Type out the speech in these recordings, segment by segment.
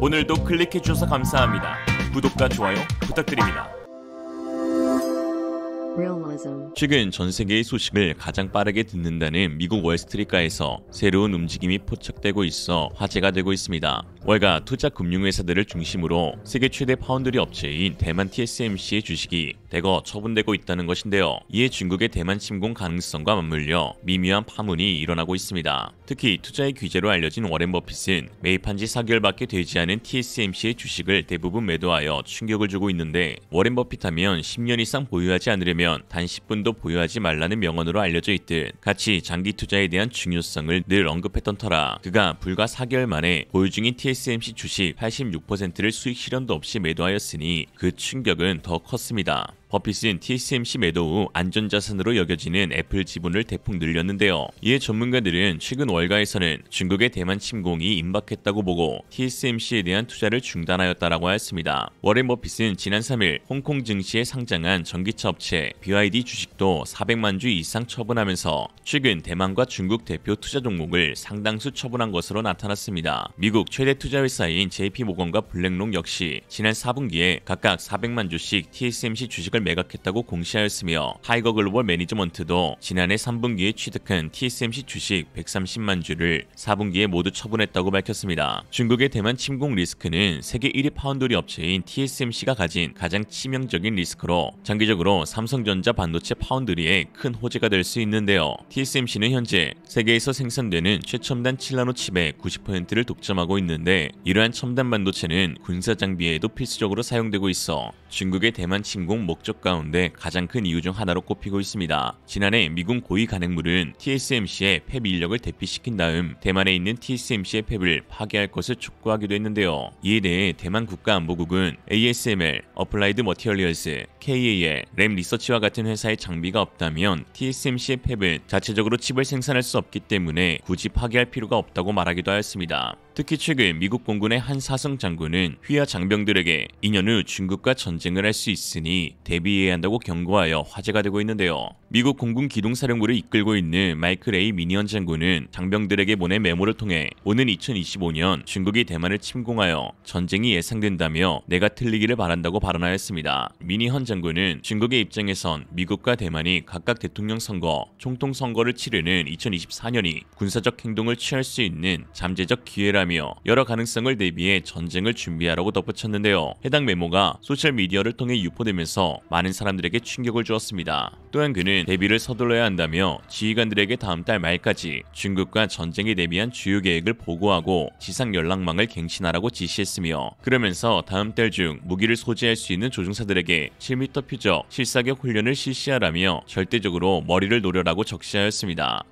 오늘도 클릭해주셔서 감사합니다. 구독과 좋아요 부탁드립니다. 최근 전 세계의 소식을 가장 빠르게 듣는다는 미국 월스트리트가에서 새로운 움직임이 포착되고 있어 화제가 되고 있습니다. 월가 투자 금융회사들을 중심으로 세계 최대 파운드리 업체인 대만 TSMC의 주식이 대거 처분되고 있다는 것인데요. 이에 중국의 대만 침공 가능성과 맞물려 미묘한 파문이 일어나고 있습니다. 특히 투자의 귀재로 알려진 워렌 버핏은 매입한 지 4개월밖에 되지 않은 TSMC의 주식을 대부분 매도하여 충격을 주고 있는데, 워렌 버핏하면 10년 이상 보유하지 않으려면 단 10분도 보유하지 말라는 명언으로 알려져 있듯 같이 장기 투자에 대한 중요성을 늘 언급했던 터라 그가 불과 4개월 만에 보유 중인 TSMC 주식 86%를 수익 실현도 없이 매도하였으니 그 충격은 더 컸습니다. 버핏은 TSMC 매도 후 안전자산으로 여겨지는 애플 지분을 대폭 늘렸는데요. 이에 전문가들은 최근 월가에서는 중국의 대만 침공이 임박했다고 보고 TSMC에 대한 투자를 중단하였다라고 하였습니다. 워렌 버핏은 지난 3일 홍콩 증시에 상장한 전기차 업체 BYD 주식도 400만 주 이상 처분하면서 최근 대만과 중국 대표 투자 종목을 상당수 처분한 것으로 나타났습니다. 미국 최대 투자 회사인 JP모건과 블랙록 역시 지난 4분기에 각각 400만 주씩 TSMC 주식을 매각했다고 공시하였으며, 하이거 글로벌 매니지먼트도 지난해 3분기에 취득한 TSMC 주식 130만 주를 4분기에 모두 처분했다고 밝혔습니다. 중국의 대만 침공 리스크는 세계 1위 파운드리 업체인 TSMC가 가진 가장 치명적인 리스크로 장기적으로 삼성전자 반도체 파운드리에 큰 호재가 될 수 있는데요. TSMC는 현재 세계에서 생산되는 최첨단 7나노 칩의 90%를 독점하고 있는데, 이러한 첨단 반도체는 군사 장비에도 필수적으로 사용되고 있어 중국의 대만 침공 목적 가운데 가장 큰 이유 중 하나로 꼽히고 있습니다. 지난해 미군 고위 간행물은 TSMC의 팹 인력을 대피시킨 다음 대만에 있는 TSMC의 팹을 파괴할 것을 촉구하기도 했는데요. 이에 대해 대만 국가안보국은 ASML, 어플라이드 머티리얼스, KAL, 램 리서치와 같은 회사의 장비가 없다면 TSMC의 팹은 자체적으로 칩을 생산할 수 없기 때문에 굳이 파괴할 필요가 없다고 말하기도 하였습니다. 특히 최근 미국 공군의 한 사성 장군은 휘하 장병들에게 2년 후 중국과 전쟁을 할 수 있으니 대비해야 한다고 경고하여 화제가 되고 있는데요. 미국 공군 기동사령부를 이끌고 있는 마이클 A. 미니언 장군은 장병들에게 보낸 메모를 통해 오는 2025년 중국이 대만을 침공하여 전쟁이 예상된다며 내가 틀리기를 바란다고 발언하였습니다. 미니언 장군은 중국의 입장에선 미국과 대만이 각각 대통령 선거, 총통 선거를 치르는 2024년이 군사적 행동을 취할 수 있는 잠재적 기회라며 여러 가능성을 대비해 전쟁을 준비하라고 덧붙였는데요. 해당 메모가 소셜미디어를 통해 유포되면서 많은 사람들에게 충격을 주었습니다. 또한 그는 대비를 서둘러야 한다며 지휘관들에게 다음 달 말까지 중국과 전쟁에 대비한 주요 계획을 보고하고 지상 연락망을 갱신하라고 지시했으며, 그러면서 다음 달 중 무기를 소지할 수 있는 조종사들에게 7m 표적 실사격 훈련을 실시하라며 절대적으로 머리를 노려라고 적시하였습니다.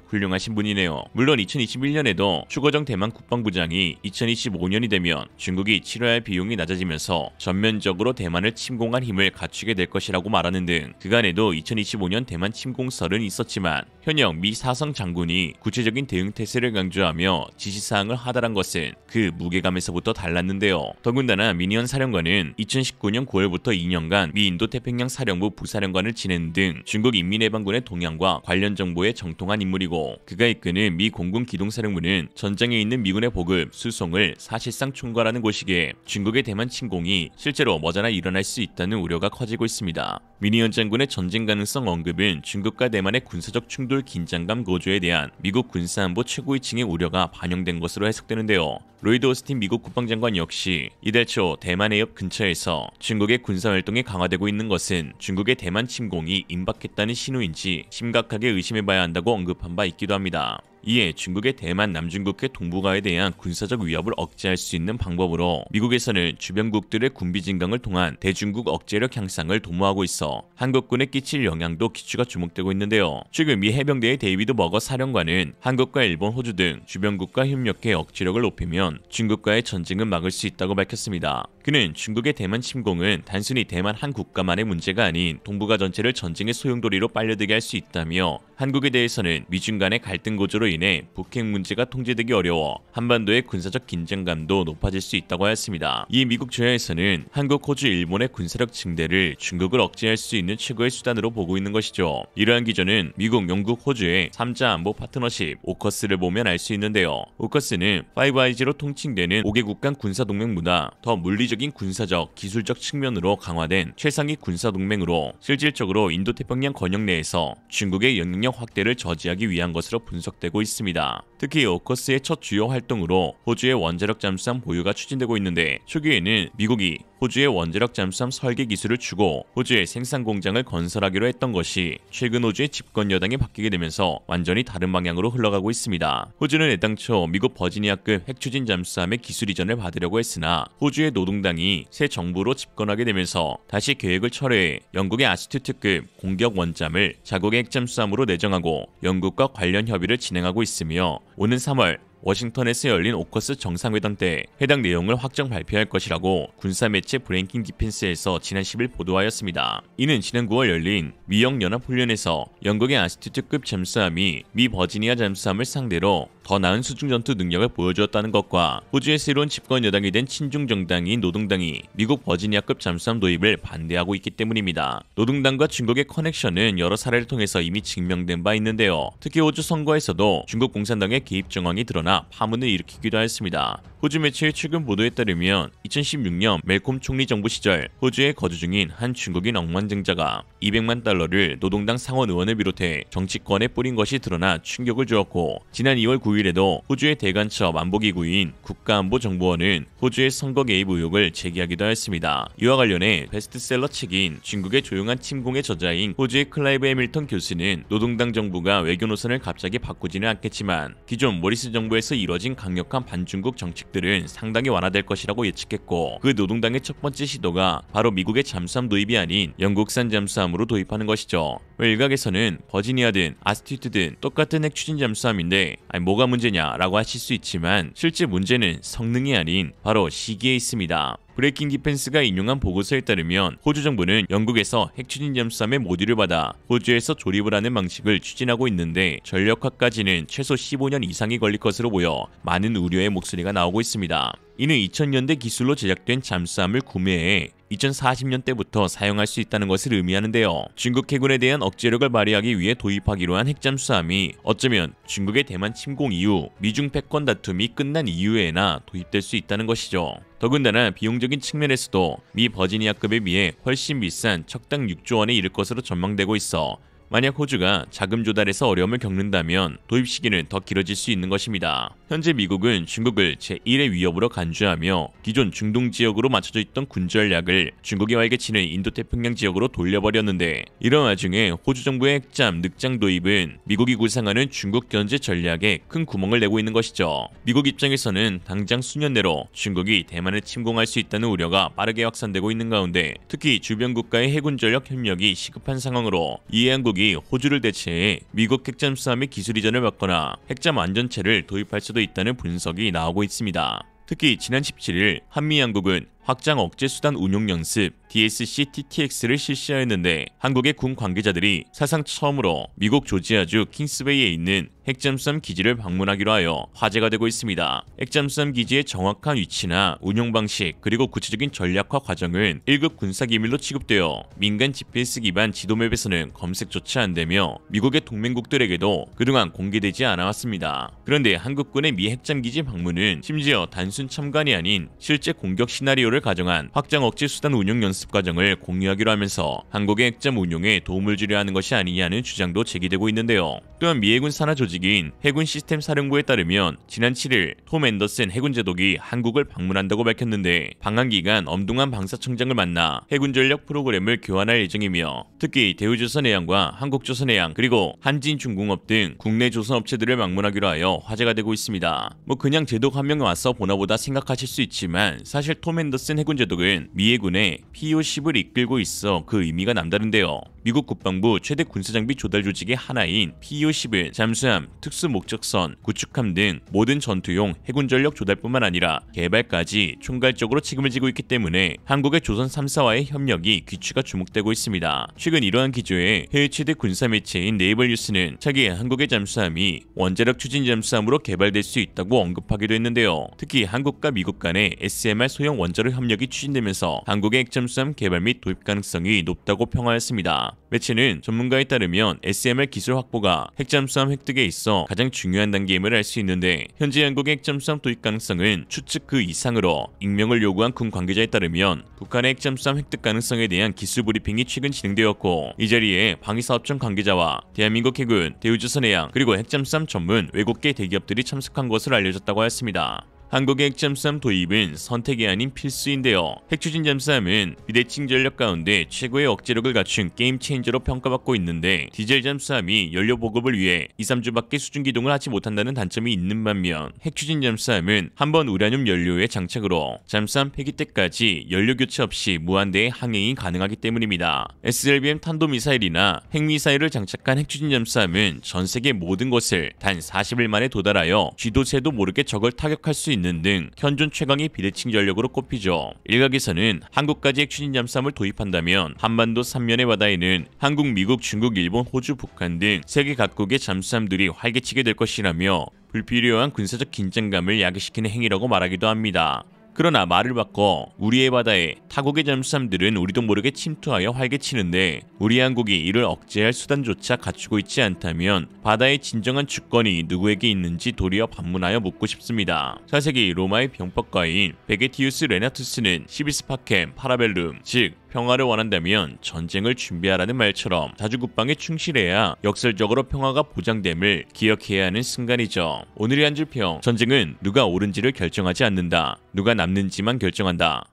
훌륭하신 분이네요. 물론 2021년에도 추거정 대만 국방부장이 2025년이 되면 중국이 치러야 할 비용이 낮아지면서 전면적으로 대만을 침공한 힘을 갖추게 될 것이라고 말하는 등 그간에도 2025년 대만 침공설은 있었지만, 현역 미 사성 장군이 구체적인 대응 태세를 강조하며 지시사항을 하달한 것은 그 무게감에서부터 달랐는데요. 더군다나 미니언 사령관은 2019년 9월부터 2년간 미 인도태평양 사령부 부사령관을 지낸 등 중국 인민해방군의 동향과 관련 정보에 정통한 인물이고, 그가 이끄는 미 공군 기동사령부는 전장에 있는 미군의 보급, 수송을 사실상 총괄하는 곳이기에 중국의 대만 침공이 실제로 머지않아 일어날 수 있다는 우려가 커지고 있습니다. 미니언 장군의 전쟁 가능성 언급은 중국과 대만의 군사적 충돌 긴장감 고조에 대한 미국 군사안보 최고위층의 우려가 반영된 것으로 해석되는데요. 로이드 오스틴 미국 국방장관 역시 이달 초 대만 해협 근처에서 중국의 군사활동이 강화되고 있는 것은 중국의 대만 침공이 임박했다는 신호인지 심각하게 의심해봐야 한다고 언급한 바 있기도 합니다. 이에 중국의 대만 남중국해 동북아에 대한 군사적 위협을 억제할 수 있는 방법으로 미국에서는 주변국들의 군비 증강을 통한 대중국 억제력 향상을 도모하고 있어 한국군에 끼칠 영향도 기추가 주목되고 있는데요. 최근 미 해병대의 데이비드 버거 사령관은 한국과 일본, 호주 등 주변국과 협력해 억제력을 높이면 중국과의 전쟁은 막을 수 있다고 밝혔습니다. 그는 중국의 대만 침공은 단순히 대만 한 국가만의 문제가 아닌 동북아 전체를 전쟁의 소용돌이로 빨려들게 할 수 있다며 한국에 대해서는 미중 간의 갈등 고조로 인해 북핵 문제가 통제되기 어려워 한반도의 군사적 긴장감도 높아질 수 있다고 하였습니다. 이 미국 조야에서는 한국, 호주, 일본의 군사력 증대를 중국을 억제할 수 있는 최고의 수단으로 보고 있는 것이죠. 이러한 기조는 미국, 영국, 호주의 3자 안보 파트너십 오커스를 보면 알 수 있는데요. 오커스는 5IG로 통칭되는 5개국 간 군사동맹보다 더 물리적인 군사적, 기술적 측면으로 강화된 최상위 군사동맹으로 실질적으로 인도태평양 권역 내에서 중국의 영향력 확대를 저지하기 위한 것으로 분석되고 있습니다. 특히 오커스의 첫 주요 활동으로 호주의 원자력 잠수함 보유가 추진되고 있는데 초기에는 미국이 호주의 원자력 잠수함 설계 기술을 주고 호주의 생산 공장을 건설하기로 했던 것이 최근 호주의 집권 여당이 바뀌게 되면서 완전히 다른 방향으로 흘러가고 있습니다. 호주는 애당초 미국 버지니아급 핵추진 잠수함의 기술 이전을 받으려고 했으나 호주의 노동당이 새 정부로 집권하게 되면서 다시 계획을 철회해 영국의 아스투트급 공격 원잠을 자국의 핵잠수함으로 내정하고 영국과 관련 협의를 진행하고 있으며 오는 3월 워싱턴에서 열린 오커스 정상회담 때 해당 내용을 확정 발표할 것이라고 군사매체 브레이킹 디펜스에서 지난 10일 보도하였습니다. 이는 지난 9월 열린 미영연합훈련에서 영국의 아스투트급 잠수함이 미 버지니아 잠수함을 상대로 더 나은 수중 전투 능력을 보여주었다는 것과 호주의 새로운 집권 여당이 된 친중 정당인 노동당이 미국 버지니아급 잠수함 도입을 반대하고 있기 때문입니다. 노동당과 중국의 커넥션은 여러 사례를 통해서 이미 증명된 바 있는데요. 특히 호주 선거에서도 중국 공산당의 개입 정황이 드러나 파문을 일으키기도 하였습니다. 호주 매체의 최근 보도에 따르면 2016년 멜콤 총리 정부 시절 호주에 거주 중인 한 중국인 억만장자가 200만 달러를 노동당 상원 의원을 비롯해 정치권에 뿌린 것이 드러나 충격을 주었고 지난 2월 9일에도 호주의 대간첩 안보기구인 국가안보정보원은 호주의 선거 개입 의혹을 제기하기도 하였습니다. 이와 관련해 베스트셀러 책인 중국의 조용한 침공의 저자인 호주의 클라이브 해밀턴 교수는 노동당 정부가 외교 노선을 갑자기 바꾸지는 않겠지만 기존 모리스 정부에서 이뤄진 강력한 반중국 정책들은 상당히 완화될 것이라고 예측했고 그 노동당의 첫 번째 시도가 바로 미국의 잠수함 도입이 아닌 영국산 잠수함으로 도입하는 것이죠. 일각에서는 버지니아든 아스튜트든 똑같은 핵 추진 잠수함인데 뭐가 문제냐라고 하실 수 있지만 실제 문제는 성능이 아닌 바로 시기에 있습니다. 브레이킹 디펜스가 인용한 보고서에 따르면 호주 정부는 영국에서 핵추진 잠수함의 모듈을 받아 호주에서 조립을 하는 방식을 추진하고 있는데 전력화까지는 최소 15년 이상이 걸릴 것으로 보여 많은 우려의 목소리가 나오고 있습니다. 이는 2000년대 기술로 제작된 잠수함을 구매해 2040년대부터 사용할 수 있다는 것을 의미하는데요. 중국 해군에 대한 억제력을 발휘하기 위해 도입하기로 한 핵잠수함이 어쩌면 중국의 대만 침공 이후 미중 패권 다툼이 끝난 이후에나 도입될 수 있다는 것이죠. 더군다나 비용적인 측면에서도 미 버지니아급에 비해 훨씬 비싼 척당 6조 원에 이를 것으로 전망되고 있어 만약 호주가 자금 조달에서 어려움을 겪는다면 도입 시기는 더 길어질 수 있는 것입니다. 현재 미국은 중국을 제1의 위협으로 간주하며 기존 중동 지역으로 맞춰져 있던 군 전략을 중국이 활개치는 인도태평양 지역으로 돌려버렸는데 이런 와중에 호주 정부의 핵잠 늑장 도입은 미국이 구상하는 중국 견제 전략에 큰 구멍을 내고 있는 것이죠. 미국 입장에서는 당장 수년 내로 중국이 대만을 침공할 수 있다는 우려가 빠르게 확산되고 있는 가운데 특히 주변 국가의 해군 전력 협력이 시급한 상황으로 이에 한국이 호주를 대체해 미국 핵잠수함의 기술 이전을 받거나 핵잠 안전체를 도입할 수도 있다는 분석이 나오고 있습니다. 특히 지난 17일 한미양국은 확장 억제 수단 운용 연습 DSC-TTX를 실시하였는데 한국의 군 관계자들이 사상 처음으로 미국 조지아주 킹스베이에 있는 핵잠수함 기지를 방문하기로 하여 화제가 되고 있습니다. 핵잠수함 기지의 정확한 위치나 운용 방식 그리고 구체적인 전략화 과정은 1급 군사기밀로 취급되어 민간 GPS 기반 지도맵에서는 검색조차 안되며 미국의 동맹국들에게도 그동안 공개되지 않아왔습니다. 그런데 한국군의 미 핵잠기지 방문은 심지어 단순 참관이 아닌 실제 공격 시나리오를 가정한 확장 억제 수단 운용 연습 과정을 공유하기로 하면서 한국의 핵잠 운용에 도움을 주려 하는 것이 아니냐는 주장도 제기되고 있는데요. 또한 미 해군 산하 조직인 해군 시스템 사령부에 따르면 지난 7일 톰 앤더슨 해군 제독이 한국을 방문한다고 밝혔는데 방한 기간 엄동한 방사청장을 만나 해군 전력 프로그램을 교환할 예정이며 특히 대우조선해양과 한국조선해양 그리고 한진중공업 등 국내 조선업체들을 방문하기로 하여 화제가 되고 있습니다. 그냥 제독 한 명 와서 보나보다 생각하실 수 있지만 사실 톰 앤더슨 앤더슨 해군 제독은 미 해군의 PO-10을 이끌고 있어 그 의미가 남다른데요. 미국 국방부 최대 군사장비 조달 조직의 하나인 PO-10은 잠수함, 특수목적선, 구축함 등 모든 전투용 해군 전력 조달뿐만 아니라 개발까지 총괄적으로 책임을 지고 있기 때문에 한국의 조선 3사와의 협력이 귀추가 주목되고 있습니다. 최근 이러한 기조에 해외 최대 군사 매체인 네이버 뉴스는 차기 한국의 잠수함이 원자력 추진 잠수함으로 개발될 수 있다고 언급하기도 했는데요. 특히 한국과 미국 간의 SMR 소형 원자력 협력이 추진되면서 한국의 핵잠수함 개발 및 도입 가능성이 높다고 평하였습니다. 매체는 전문가에 따르면 SMR 기술 확보가 핵잠수함 획득에 있어 가장 중요한 단계임을 알 수 있는데 현재 한국의 핵잠수함 도입 가능성은 추측 그 이상으로 익명을 요구한 군 관계자에 따르면 북한의 핵잠수함 획득 가능성에 대한 기술 브리핑이 최근 진행되었고 이 자리에 방위사업청 관계자와 대한민국 해군, 대우조선해양 그리고 핵잠수함 전문 외국계 대기업들이 참석한 것으로 알려졌다고 하였습니다. 한국의 핵잠수함 도입은 선택이 아닌 필수인데요. 핵추진 잠수함은 비대칭 전력 가운데 최고의 억제력을 갖춘 게임 체인저로 평가받고 있는데 디젤 잠수함이 연료 보급을 위해 2-3주밖에 수중 기동을 하지 못한다는 단점이 있는 반면 핵추진 잠수함은 한번 우라늄 연료의 장착으로 잠수함 폐기 때까지 연료 교체 없이 무한대의 항행이 가능하기 때문입니다. SLBM 탄도미사일이나 핵미사일을 장착한 핵추진 잠수함은 전 세계 모든 곳을 단 40일 만에 도달하여 쥐도 새도 모르게 적을 타격할 수 있는 등 현존 최강의 비대칭 전력으로 꼽히죠. 일각에서는 한국까지 핵추진 잠수함을 도입한다면 한반도 3면의 바다에는 한국, 미국, 중국, 일본, 호주, 북한 등 세계 각국의 잠수함들이 활개치게 될 것이라며 불필요한 군사적 긴장감을 야기시키는 행위라고 말하기도 합니다. 그러나 말을 바꿔 우리의 바다에 타국의 잠수함들은 우리도 모르게 침투하여 활개치는데 우리 한국이 이를 억제할 수단조차 갖추고 있지 않다면 바다의 진정한 주권이 누구에게 있는지 도리어 반문하여 묻고 싶습니다. 차세기 로마의 병법가인 베게티우스 레나투스는 시비스 파켐 파라벨룸 즉 평화를 원한다면 전쟁을 준비하라는 말처럼 자주국방에 충실해야 역설적으로 평화가 보장됨을 기억해야 하는 순간이죠. 오늘의 한 줄 평, 전쟁은 누가 옳은지를 결정하지 않는다. 누가 남는지만 결정한다.